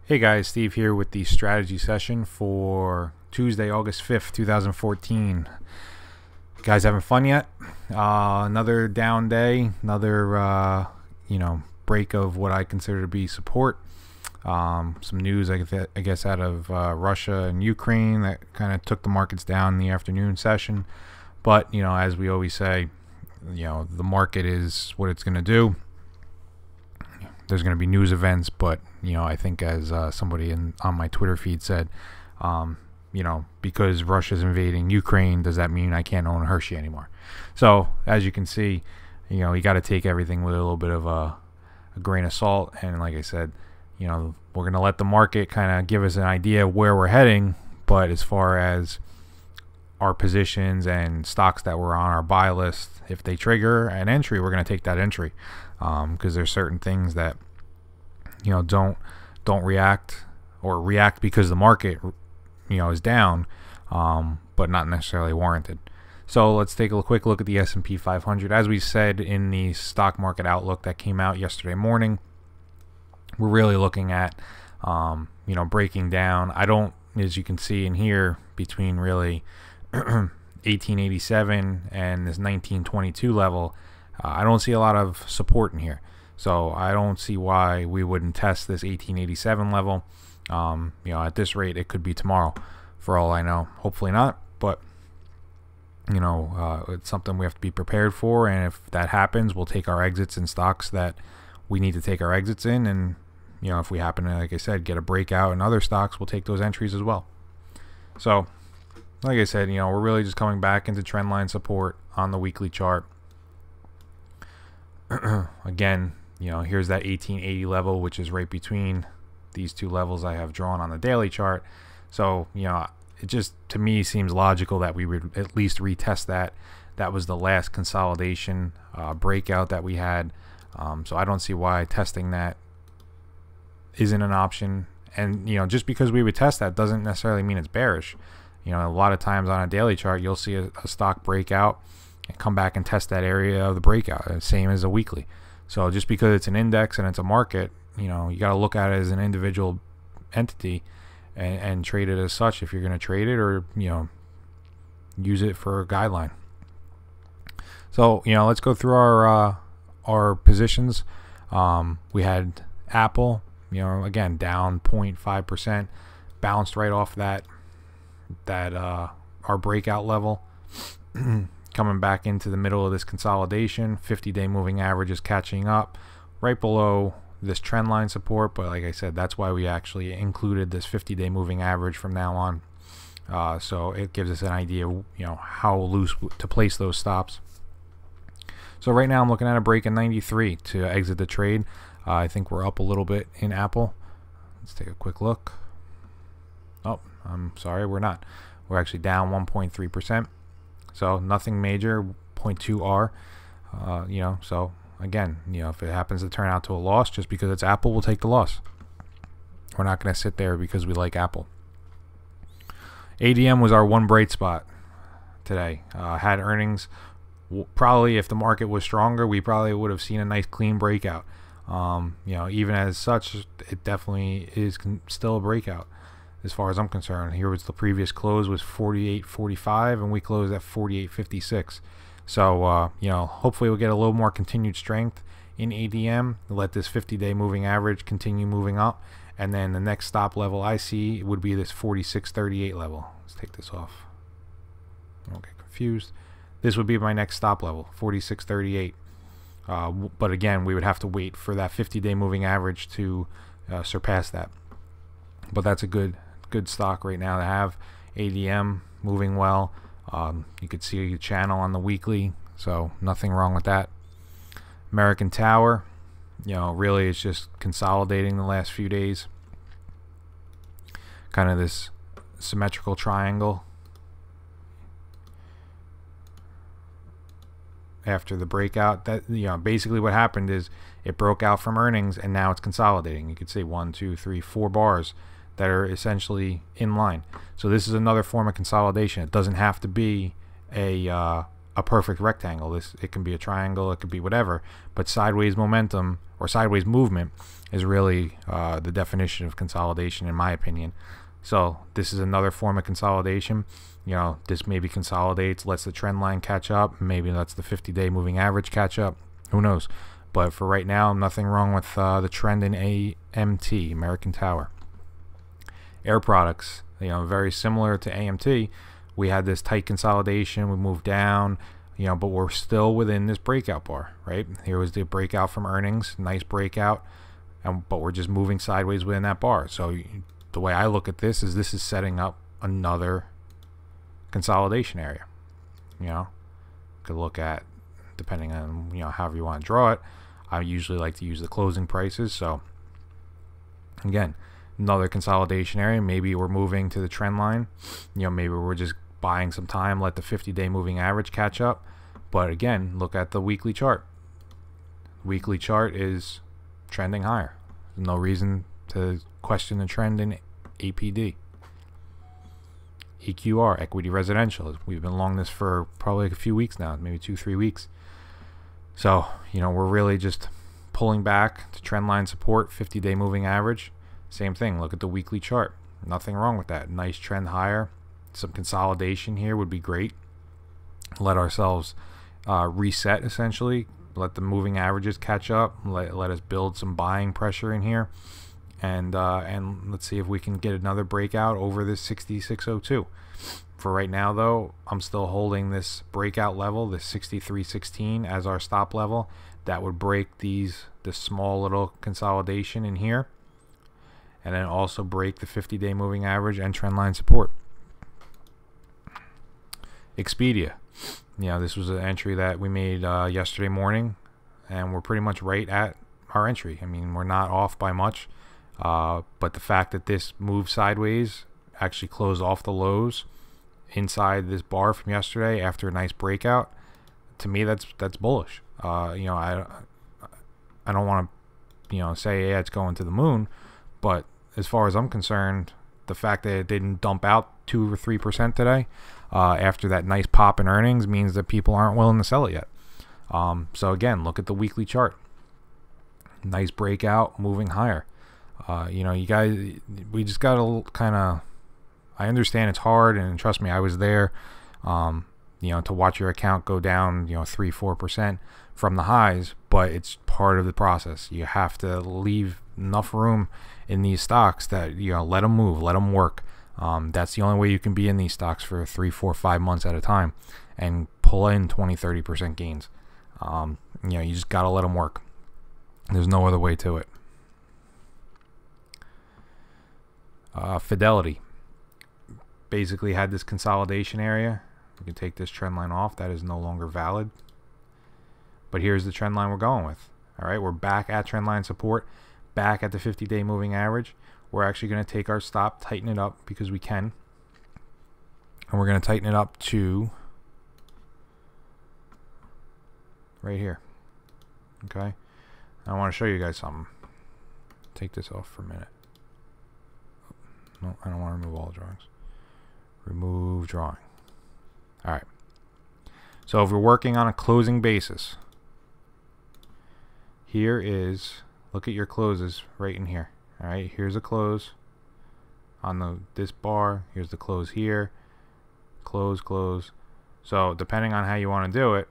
Hey guys, Steve here with the strategy session for Tuesday, August 5th, 2014. Guys having fun yet? Another down day, another break of what I consider to be support. Some news, I guess, out of Russia and Ukraine that kind of took the markets down in the afternoon session. But, as we always say, the market is what it's going to do. There's going to be news events, but I think as somebody on my Twitter feed said, because Russia's invading Ukraine, does that mean I can't own Hershey anymore? So as you can see, you got to take everything with a little bit of a grain of salt. And like I said, we're going to let the market kind of give us an idea where we're heading. But as far as our positions and stocks that were on our buy list, if they trigger an entry, we're going to take that entry, because there's certain things that don't react, or react because the market is down, but not necessarily warranted. So let's take a quick look at the S&P 500. As we said in the stock market outlook that came out yesterday morning, we're really looking at breaking down. I don't, as you can see in here, between really 1887 and this 1922 level, I don't see a lot of support in here. So I don't see why we wouldn't test this 1887 level. At this rate, it could be tomorrow for all I know. Hopefully not, but it's something we have to be prepared for. And if that happens, we'll take our exits in stocks that we need to take our exits in. And if we happen to, like I said, get a breakout in other stocks, we'll take those entries as well. So like I said, we're really just coming back into trendline support on the weekly chart. Again, here's that 1880 level, which is right between these two levels I have drawn on the daily chart. So, it just, to me, seems logical that we would at least retest that. That was the last consolidation breakout that we had. So I don't see why testing that isn't an option. And, just because we would test that doesn't necessarily mean it's bearish. A lot of times on a daily chart, you'll see a stock breakout and come back and test that area of the breakout, same as a weekly. So just because it's an index and it's a market, you got to look at it as an individual entity and trade it as such if you're going to trade it, or use it for a guideline. So let's go through our positions. We had Apple, again down 0.5%, bounced right off that our breakout level. Coming back into the middle of this consolidation, 50-day moving average is catching up right below this trend line support. But like I said, that's why we actually included this 50-day moving average from now on. So it gives us an idea, how loose to place those stops. So right now I'm looking at a break in 93 to exit the trade. I think we're up a little bit in Apple. Let's take a quick look. Oh, I'm sorry, we're not. We're actually down 1.3%. So nothing major, 0.2 R. So again, if it happens to turn out to a loss, just because it's Apple, we'll take the loss. We're not going to sit there because we like Apple. ADM was our one bright spot today. Had earnings. Probably if the market was stronger, we probably would have seen a nice clean breakout. Even as such, it definitely is still a breakout as far as I'm concerned. Here was the previous close was 48.45, and we closed at 48.56. So hopefully we'll get a little more continued strength in ADM. Let this 50-day moving average continue moving up, and then the next stop level I see would be this 46.38 level. Let's take this off. Don't get confused. This would be my next stop level, 46.38. But again, we would have to wait for that 50-day moving average to surpass that. But that's a good stock right now to have. ADM moving well. You could see a channel on the weekly, so nothing wrong with that. American Tower, really it's just consolidating the last few days. Kind of this symmetrical triangle after the breakout. That basically what happened is it broke out from earnings, and now it's consolidating. You could see 1, 2, 3, 4 bars that are essentially in line. So this is another form of consolidation. It doesn't have to be a a perfect rectangle. It can be a triangle, it could be whatever, but sideways momentum or sideways movement is really the definition of consolidation, in my opinion. So this is another form of consolidation. This maybe consolidates, lets the trend line catch up, maybe lets the 50-day moving average catch up. Who knows? But for right now, nothing wrong with the trend in AMT, American Tower. Air Products, very similar to AMT. We had this tight consolidation. We moved down, but we're still within this breakout bar, right? Here was the breakout from earnings, nice breakout, but we're just moving sideways within that bar. So the way I look at this is setting up another consolidation area. Could look at, depending on however you want to draw it. I usually like to use the closing prices. So again, another consolidation area. Maybe we're moving to the trend line. Maybe we're just buying some time, let the 50-day moving average catch up. But again, look at the weekly chart. Weekly chart is trending higher. There's no reason to question the trend in APD. EQR, Equity Residential. We've been long this for probably a few weeks now, maybe 2-3 weeks. So, we're really just pulling back to trend line support, 50-day moving average. Same thing, look at the weekly chart. Nothing wrong with that. Nice trend higher. Some consolidation here would be great. Let ourselves reset, essentially. Let the moving averages catch up. Let us build some buying pressure in here. And let's see if we can get another breakout over this 6602. For right now, though, I'm still holding this breakout level, this 6316, as our stop level. That would break this small little consolidation in here, and then also break the 50-day moving average and trend line support. Expedia, this was an entry that we made yesterday morning, and we're pretty much right at our entry. I mean, we're not off by much, but the fact that this moved sideways, actually closed off the lows inside this bar from yesterday after a nice breakout, to me that's bullish. I don't want to say it's going to the moon, but as far as I'm concerned, the fact that it didn't dump out 2 or 3% today after that nice pop in earnings means that people aren't willing to sell it yet. So again, look at the weekly chart. Nice breakout, moving higher. You guys, we just got to kind of, I understand it's hard, and trust me, I was there, to watch your account go down, 3-4% from the highs, but it's part of the process. You have to leave enough room in these stocks that, let them move, let them work. That's the only way you can be in these stocks for 3, 4, 5 months at a time and pull in 20-30% gains. You just got to let them work. There's no other way to it. Fidelity basically had this consolidation area. We can take this trend line off. That is no longer valid. But here's the trend line we're going with. All right, we're back at trend line support, back at the 50-day moving average. We're actually going to take our stop, tighten it up because we can. And we're going to tighten it up to right here. Okay. I want to show you guys something. Take this off for a minute. No, I don't want to remove all drawings. Remove drawing. All right. So if we're working on a closing basis, here is, look at your closes right in here. All right, here's a close on this bar. Here's the close here. Close, close. So depending on how you want to do it,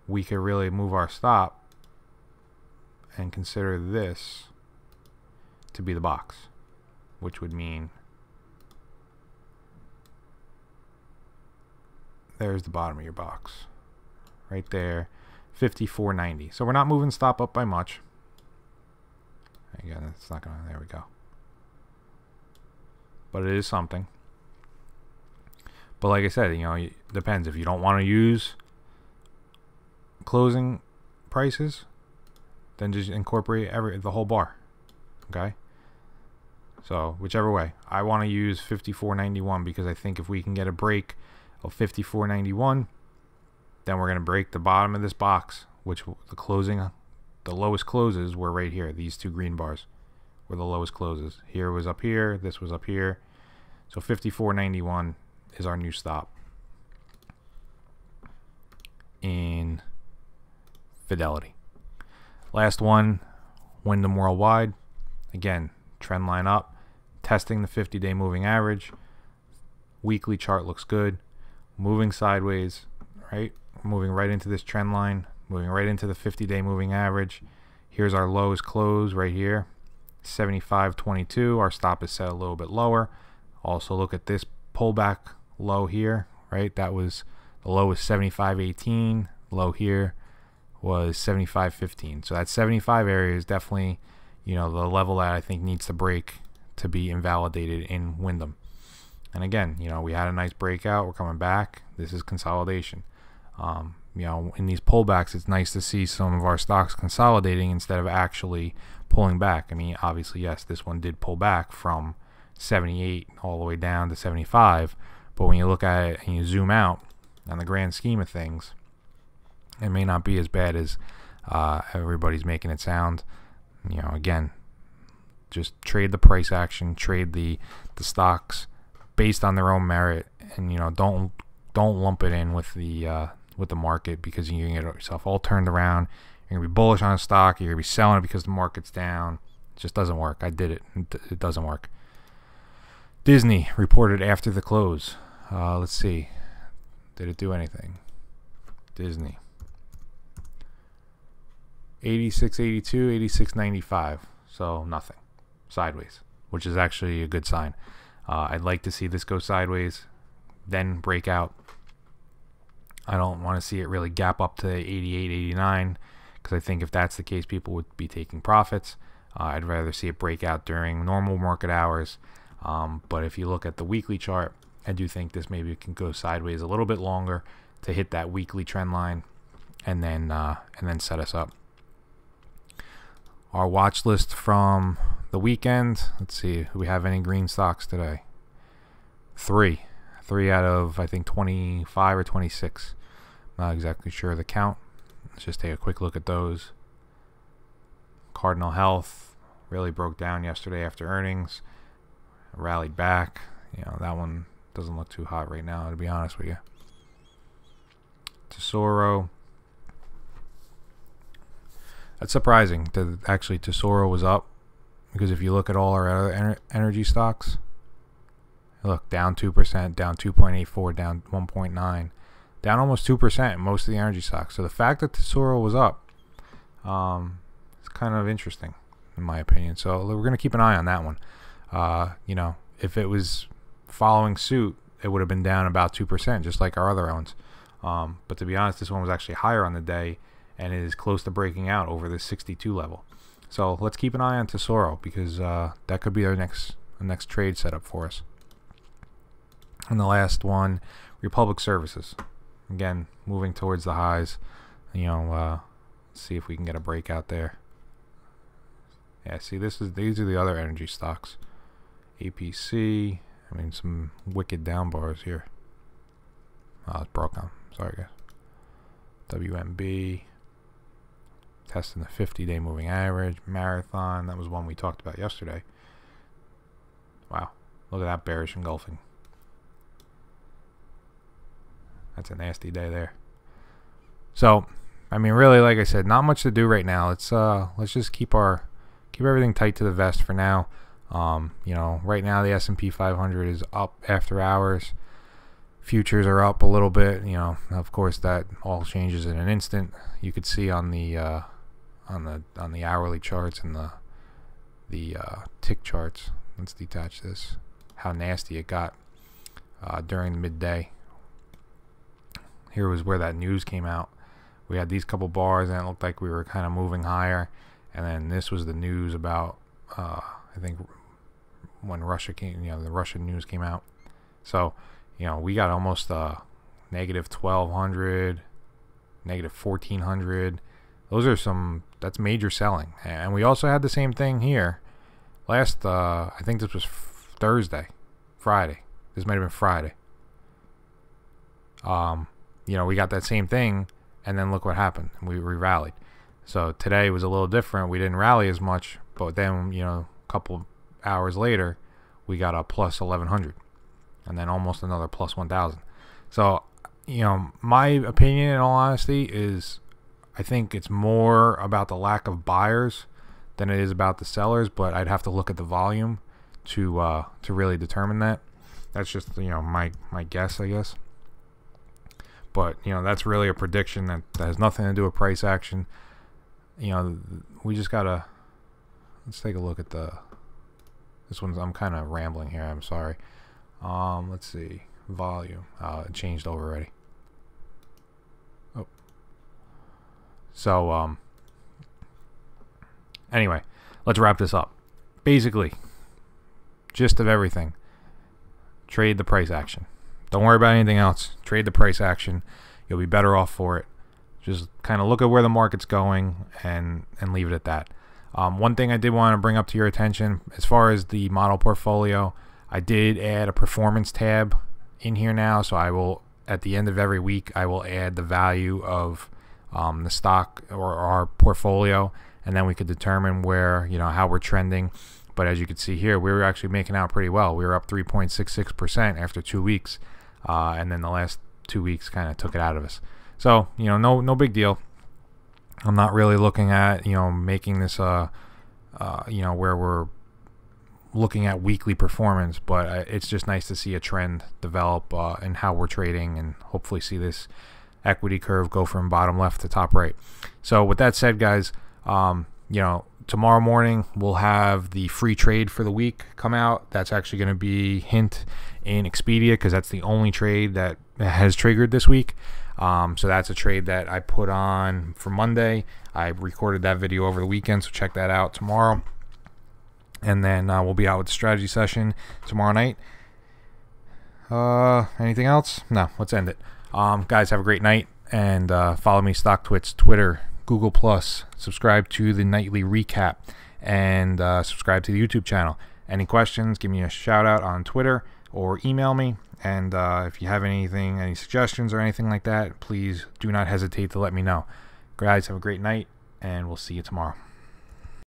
we could really move our stop and consider this to be the box, which would mean there's the bottom of your box right there, 54.90. So we're not moving stop up by much. Again, it's not gonna, there we go. But it is something. But like I said, it depends. If you don't want to use closing prices, then just incorporate the whole bar. Okay? So whichever way. I want to use 54.91 because I think if we can get a break of 54.91, then we're going to break the bottom of this box, which the lowest closes were right here. These two green bars were the lowest closes. Here was up here, this was up here. So 54.91 is our new stop. in Fidelity. Last one, Wyndham Worldwide. Again, trend line up, testing the 50-day moving average. Weekly chart looks good, moving sideways, right? Moving right into this trend line, moving right into the 50-day moving average. Here's our lowest close right here, 75.22. Our stop is set a little bit lower. Also look at this pullback low here, right? That was, the low was 75.18. Low here was 75.15. So that 75 area is definitely, you know, the level that I think needs to break to be invalidated in Wyndham. And again, you know, we had a nice breakout. We're coming back. This is consolidation. You know, in these pullbacks, it's nice to see some of our stocks consolidating instead of actually pulling back. I mean, obviously, yes, this one did pull back from 78 all the way down to 75. But when you look at it and you zoom out, on the grand scheme of things, it may not be as bad as everybody's making it sound. You know, again, just trade the price action, trade the stocks based on their own merit, and you know, don't lump it in with the market, because you're gonna get yourself all turned around. You're gonna be bullish on a stock, you're gonna be selling it because the market's down. It just doesn't work. I did it. It doesn't work. Disney reported after the close. Let's see. Did it do anything? Disney. 86.82, 86.95. So nothing. Sideways, which is actually a good sign. I'd like to see this go sideways, then break out. I don't want to see it really gap up to 88, 89, because I think if that's the case, people would be taking profits. I'd rather see it break out during normal market hours. But if you look at the weekly chart, I do think this maybe can go sideways a little bit longer to hit that weekly trend line, and then set us up. Our watch list from the weekend. Let's see, do we have any green stocks today? Three out of, I think, 25 or 26. Not exactly sure of the count. Let's just take a quick look at those. Cardinal Health really broke down yesterday after earnings, rallied back. You know, that one doesn't look too hot right now, to be honest with you. Tesoro. That's surprising that actually Tesoro was up, because if you look at all our other energy stocks, look, down 2%, down 2.84, down 1.9, down almost 2% in most of the energy stocks. So the fact that Tesoro was up is kind of interesting, in my opinion. So we're going to keep an eye on that one. You know, if it was following suit, it would have been down about 2%, just like our other ones. But to be honest, this one was actually higher on the day, and it is close to breaking out over the 62 level. So let's keep an eye on Tesoro, because that could be our next trade setup for us. And the last one, Republic Services. Again, moving towards the highs. You know, see if we can get a breakout there. Yeah, see, these are the other energy stocks. APC. I mean, some wicked down bars here. Oh, it's broken. Sorry, guys. WMB. Testing the 50-day moving average. Marathon. That was one we talked about yesterday. Wow. Look at that bearish engulfing. That's a nasty day there. So, I mean, really, like I said, not much to do right now. Let's just keep everything tight to the vest for now. You know, right now the S&P 500 is up after hours. Futures are up a little bit. You know, of course, that all changes in an instant. You could see on the hourly charts and the tick charts. Let's detach this. How nasty it got during midday. Here was where that news came out. We had these couple bars, and it looked like we were kind of moving higher. And then this was the news about, I think, when Russia came, you know, the Russian news came out. So, you know, we got almost negative 1,200, negative 1,400. Those are that's major selling. And we also had the same thing here last, I think this was Friday. This might have been Friday. You know, we got that same thing, and then look what happened. We rallied. So today was a little different. We didn't rally as much, but then, you know, a couple hours later, we got a plus 1,100, and then almost another plus 1,000. So, my opinion, in all honesty, is I think it's more about the lack of buyers than it is about the sellers. But I'd have to look at the volume to really determine that. That's just my guess, I guess. But that's really a prediction that has nothing to do with price action. We just gotta let's take a look at this one's. I'm kind of rambling here. I'm sorry. Let's see, volume. It changed over already. Oh. So anyway, let's wrap this up. Basically, gist of everything: trade the price action. Don't worry about anything else. Trade the price action. You'll be better off for it. Just kind of look at where the market's going and leave it at that. One thing I did want to bring up to your attention, as far as the model portfolio, I did add a performance tab in here now. So I will, at the end of every week, I will add the value of the stock or our portfolio, and then we could determine where, how we're trending. But as you can see here, we were actually making out pretty well. We were up 3.66% after 2 weeks. And then the last 2 weeks kind of took it out of us. So, no big deal. I'm not really looking at, making this, where we're looking at weekly performance, but it's just nice to see a trend develop in how we're trading, and hopefully see this equity curve go from bottom left to top right. So with that said, guys, tomorrow morning we'll have the free trade for the week come out. That's actually going to be Hint in Expedia, because that's the only trade that has triggered this week. So that's a trade that I put on for Monday. I recorded that video over the weekend, so check that out tomorrow. And then we'll be out with the strategy session tomorrow night. Anything else? No, let's end it. Guys, have a great night, and follow me, StockTwits, Twitter, Google+, subscribe to the nightly recap, and subscribe to the YouTube channel. Any questions, give me a shout out on Twitter or email me. And if you have anything, any suggestions or anything like that, please do not hesitate to let me know. Guys, have a great night, and we'll see you tomorrow.